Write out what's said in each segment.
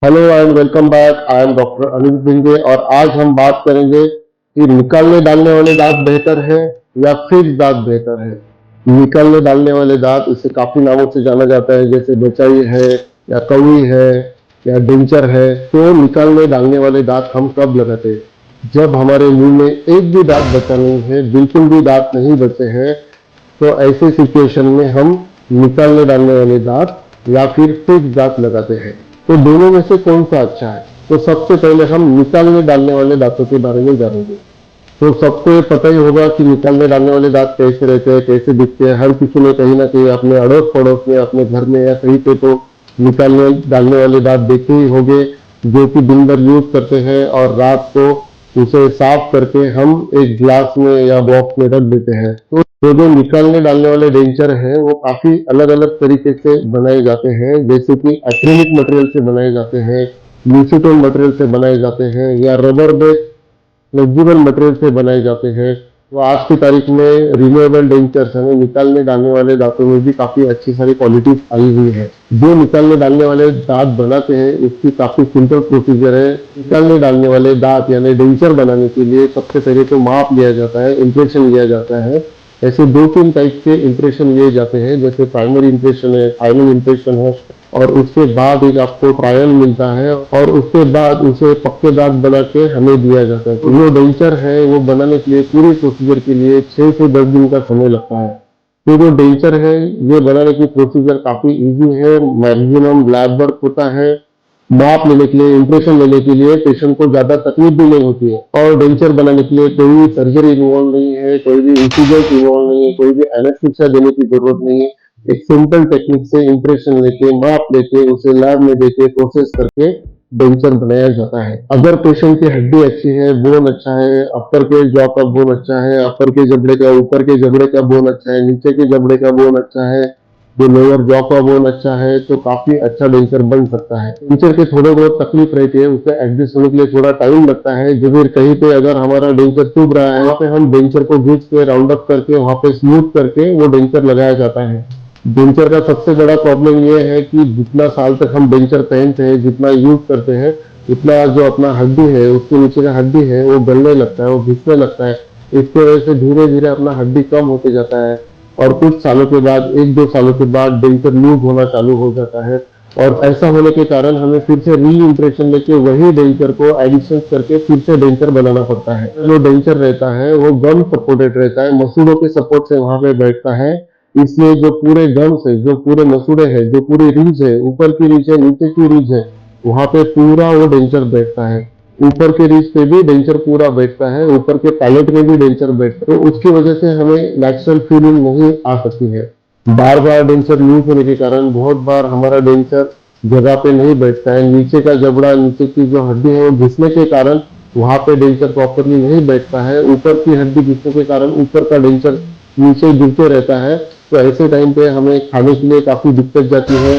Hello and welcome back. I am doctor Anil भिंगे और आज हम बात करेंगे कि निकालने डालने वाले दांत बेहतर है या फिक्स दांत बेहतर है। निकालने डालने वाले दांत इसे काफी नामों से जाना जाता है, जैसे बेचाई है या कौवी है या डेंचर है। तो निकालने डालने वाले दांत हम कब लगाते हैं? जब हमारे मुंह में एक भी दांत बचा नहीं है, बिल्कुल भी दांत नहीं बचे हैं, तो ऐसे सिचुएशन में हम निकालने डालने वाले दांत या फिर फिक्स दांत लगाते हैं। तो दोनों में से कौन सा अच्छा है? तो सबसे पहले हम निकालने डालने वाले दांतों के बारे में जानेंगे। तो सबको ये पता ही होगा कि निकालने डालने वाले दांत कैसे रहते हैं, कैसे दिखते हैं। हर किसी ने कहीं ना कहीं अपने अड़ोस पड़ोस में, अपने घर में या कहीं पे तो निकालने डालने वाले दांत देखे ही होंगे, जो कि दिन भर यूज करते हैं और रात को उसे साफ करके हम एक ग्लास में या बॉक्स में रख देते हैं। तो जो निकालने डालने वाले डेंचर हैं वो काफी अलग अलग तरीके से बनाए जाते हैं, जैसे कि एक्रिलिक मटेरियल से बनाए जाते हैं, ल्यूसीटोन मटेरियल से बनाए जाते हैं या रबर बेस्ड फ्लेक्सिबल मटेरियल से बनाए जाते हैं। तो आज की तारीख में रिन्यूएबल डेंचर्स यानी निकालने डालने वाले दांतों में भी काफी अच्छी सारी क्वालिटी आई हुई है। जो निकालने डालने वाले दांत बनाते हैं उसकी काफी सिंपल प्रोसीजर है। निकालने डालने वाले दांत यानी डेंचर बनाने के लिए सबसे पहले तो माप लिया जाता है, इंप्रेशन लिया जाता है। ऐसे दो तीन टाइप के इंप्रेशन लिए जाते हैं, जैसे प्राइमरी इंप्रेशन है, फाइनल इंप्रेशन है, और उसके बाद एक आपको ट्रायल मिलता है और उसके बाद उसे पक्के दांत बना के हमें दिया जाता है। तो जो डेंचर है वो बनाने के लिए पूरी प्रोसीजर के लिए 6 से 10 दिन का समय लगता है। तो जो डेंचर है ये बनाने की प्रोसीजर काफी इजी है। मैक्सिमम लैब वर्क होता है। माप लेने के लिए, इंप्रेशन लेने के लिए पेशेंट को ज्यादा तकलीफ भी नहीं होती है। और डेंचर बनाने के लिए कोई भी सर्जरी इन्वॉल्व नहीं है, कोई भी इंसिडेंट इन्वॉल्व नहीं है, कोई भी एनेस्थीसिया देने की जरूरत नहीं है। एक सिंपल टेक्निक से इंप्रेशन लेके, माप लेके, उसे लैब में देके प्रोसेस करके डेंचर बनाया जाता है। अगर पेशेंट की हड्डी अच्छी है, बोन अच्छा है, अपर के जॉ का बोन अच्छा है, अपर के जबड़े का, ऊपर के जबड़े का बोन अच्छा है, नीचे के जबड़े का बोन अच्छा है, जो लोअर जॉ का बोन अच्छा है, तो काफी अच्छा डेंचर बन सकता है। डेंचर के थोड़े बहुत तकलीफ रहती है, उसे एडजस्ट होने के लिए थोड़ा टाइम लगता है। जो फिर कहीं पे अगर हमारा डेंचर चुभ रहा है, वहाँ पे हम डेंचर को घींच के राउंड अप करके वहाँ पे स्मूथ करके वो डेंचर लगाया जाता है। डेंचर का सबसे बड़ा प्रॉब्लम ये है कि जितना साल तक हम डेंचर पहनते हैं, जितना यूज करते हैं, उतना जो अपना हड्डी है, उसके नीचे का हड्डी है, वो गलने लगता है, वो घिसने लगता है। इसकी वजह से धीरे धीरे अपना हड्डी कम होते जाता है और कुछ सालों के बाद, एक दो सालों के बाद डेंचर लूज होना चालू हो जाता है। और ऐसा होने के कारण हमें फिर से री इम्प्रेशन लेके वही डेंचर को एडिशन करके फिर से डेंचर बनाना पड़ता है। जो डेंचर रहता है वो गम सपोर्टेड रहता है, मसूड़ों के सपोर्ट से वहां पे बैठता है। इसलिए जो पूरे गम से, जो पूरे मसूड़े हैं, जो पूरी रीज है, ऊपर की रीज है, नीचे की रीज है, वहां पे पूरा वो डेंचर बैठता है। ऊपर के रीज पे भी डेंचर पूरा बैठता है, ऊपर के पैलेट में भी डेंचर बैठता है। तो उसकी वजह से हमें नेचुरल फीलिंग नहीं आ सकती है। बार बार डेंचर यूज होने के कारण बहुत बार हमारा डेंचर जगह पे नहीं बैठता है। नीचे का जबड़ा, नीचे की जो हड्डी है वो घिसने के कारण वहां पे डेंचर प्रॉपरली नहीं बैठता है। ऊपर की हड्डी घिसने के कारण ऊपर का डेंचर नीचे गिरते रहता है। तो ऐसे टाइम पे हमें खाने के लिए काफी दिक्कत जाती है।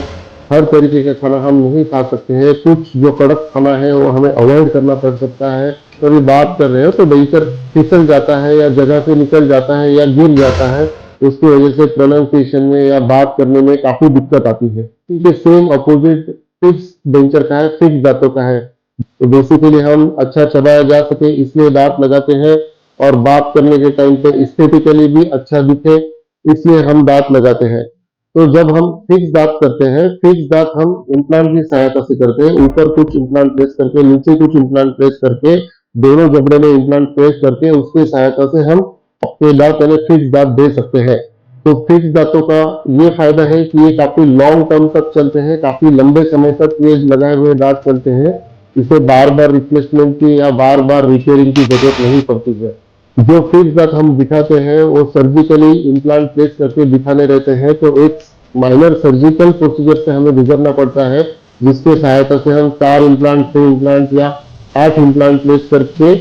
हर तरीके का खाना हम नहीं खा सकते हैं। कुछ जो कड़क खाना है वो हमें अवॉइड करना पड़ सकता है। कभी बात कर रहे हो तो डेंचर फिसल जाता है या जगह से निकल जाता है या गिर जाता है। उसकी वजह से प्रोनाउंसिएशन में या बात करने में काफी दिक्कत आती है। क्योंकि सेम अपोजिट फिक्स डेंचर का है, फिक्स दांतों का है। तो बेसिकली हम अच्छा चबाया जा सके इसलिए दांत लगाते हैं, और बात करने के टाइम पे एस्थेटिकली भी अच्छा दिखे इसलिए हम दांत लगाते हैं। तो जब हम फिक्स दांत करते हैं, फिक्स दांत हम इम्प्लांट की सहायता से करते हैं। ऊपर कुछ इम्प्लांट प्लेस करके, नीचे कुछ इम्प्लांट प्लेस करके, दोनों जबड़े में इम्प्लांट प्लेस करके उसकी सहायता से हम अपने दांत यानी फिक्स दांत दे सकते हैं। तो फिक्स दांतों का ये फायदा है कि ये काफी लॉन्ग टर्म तक चलते हैं, काफी लंबे समय तक ये लगाए हुए दांत चलते हैं। इसे बार बार रिप्लेसमेंट की या बार बार रिपेयरिंग की जरूरत नहीं पड़ती है। जो फिक्स दांत हम दिखाते हैं वो सर्जिकली इम्प्लांट प्लेस करके दिखाने रहते हैं। तो एक माइनर सर्जिकल प्रोसीजर से हमें गुजरना पड़ता है, जिसके सहायता से हम 4 इम्प्लांट, 6 इम्प्लांट या 8 इम्प्लांट प्लेस करके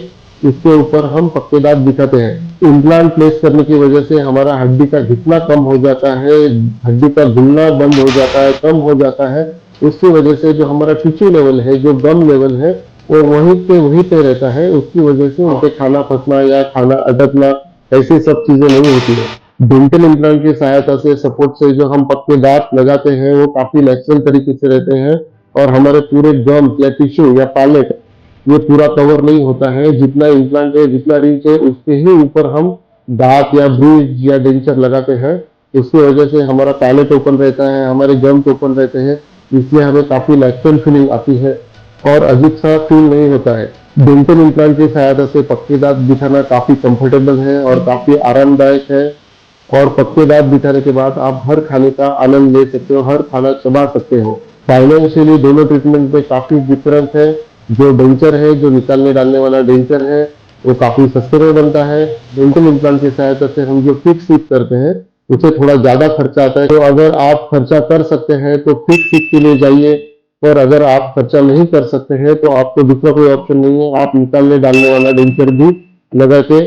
इसके ऊपर हम पक्के दांत दिखाते हैं। इम्प्लांट प्लेस करने की वजह से हमारा हड्डी का घिसना कम हो जाता है, हड्डी का घुलना बंद हो जाता है, कम हो जाता है। उसकी वजह से जो हमारा टिश्यू लेवल है, जो गम लेवल है, वो वहीं पे रहता है। उसकी वजह से उनके खाना फंसना या खाना अटकना, ऐसी सब चीजें नहीं होती है। डेंटल इम्प्लांट की सहायता से, सपोर्ट से जो हम पक्के दांत लगाते हैं वो काफी नेचुरल तरीके से रहते हैं और हमारे पूरे गम या टिश्यू या पैलेट ये पूरा कवर नहीं होता है। जितना इम्प्लांट है, जितना रीच है, उसके ही ऊपर हम दांत या ब्रिज या डेंचर लगाते हैं। इसकी वजह से हमारा पैलेट ओपन रहता है, हमारे गम्स ओपन रहते हैं, इसलिए हमें काफी नेचुरल फीलिंग आती है और अजीब सा फील नहीं होता है। डेंटल इम्प्लांट की सहायता से पक्के दांत बिठाना काफी कंफर्टेबल है और काफी आरामदायक है। और पक्के दांत बिठाने के बाद आप हर खाने का आनंद ले सकते हो, हर खाना चबा सकते हो। फाइनेंशियली दोनों ट्रीटमेंट में काफी डिफरेंस है। जो डेंचर है, जो निकालने डालने वाला डेंचर है, वो काफी सस्ते में बनता है। डेंटल इम्प्लांट की सहायता से हम जो फिक्स टीथ करते हैं उसे थोड़ा ज्यादा खर्चा आता है। तो अगर आप खर्चा कर सकते हैं तो फिक्स टीथ के लिए जाइए, और अगर आप खर्चा नहीं कर सकते हैं तो आपको दूसरा कोई ऑप्शन नहीं है, आप निकालने डालने वाला डेंचर भी लगा के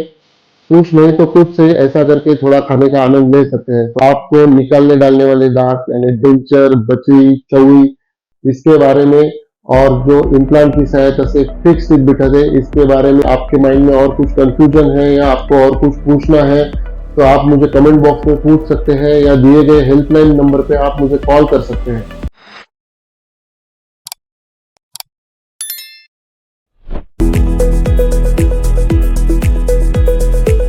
कुछ नहीं तो कुछ से ऐसा करके थोड़ा खाने का आनंद ले सकते हैं। तो आपको निकालने डालने वाले दांत यानी डेंचर, बची, चौई, इसके बारे में और जो इम्प्लांट की सहायता से फिक्स टीथ बिठाते हैं, इसके बारे में आपके माइंड में और कुछ कंफ्यूजन है या आपको और कुछ पूछना है तो आप मुझे कमेंट बॉक्स में पूछ सकते हैं या दिए गए हेल्पलाइन नंबर पे आप मुझे कॉल कर सकते हैं।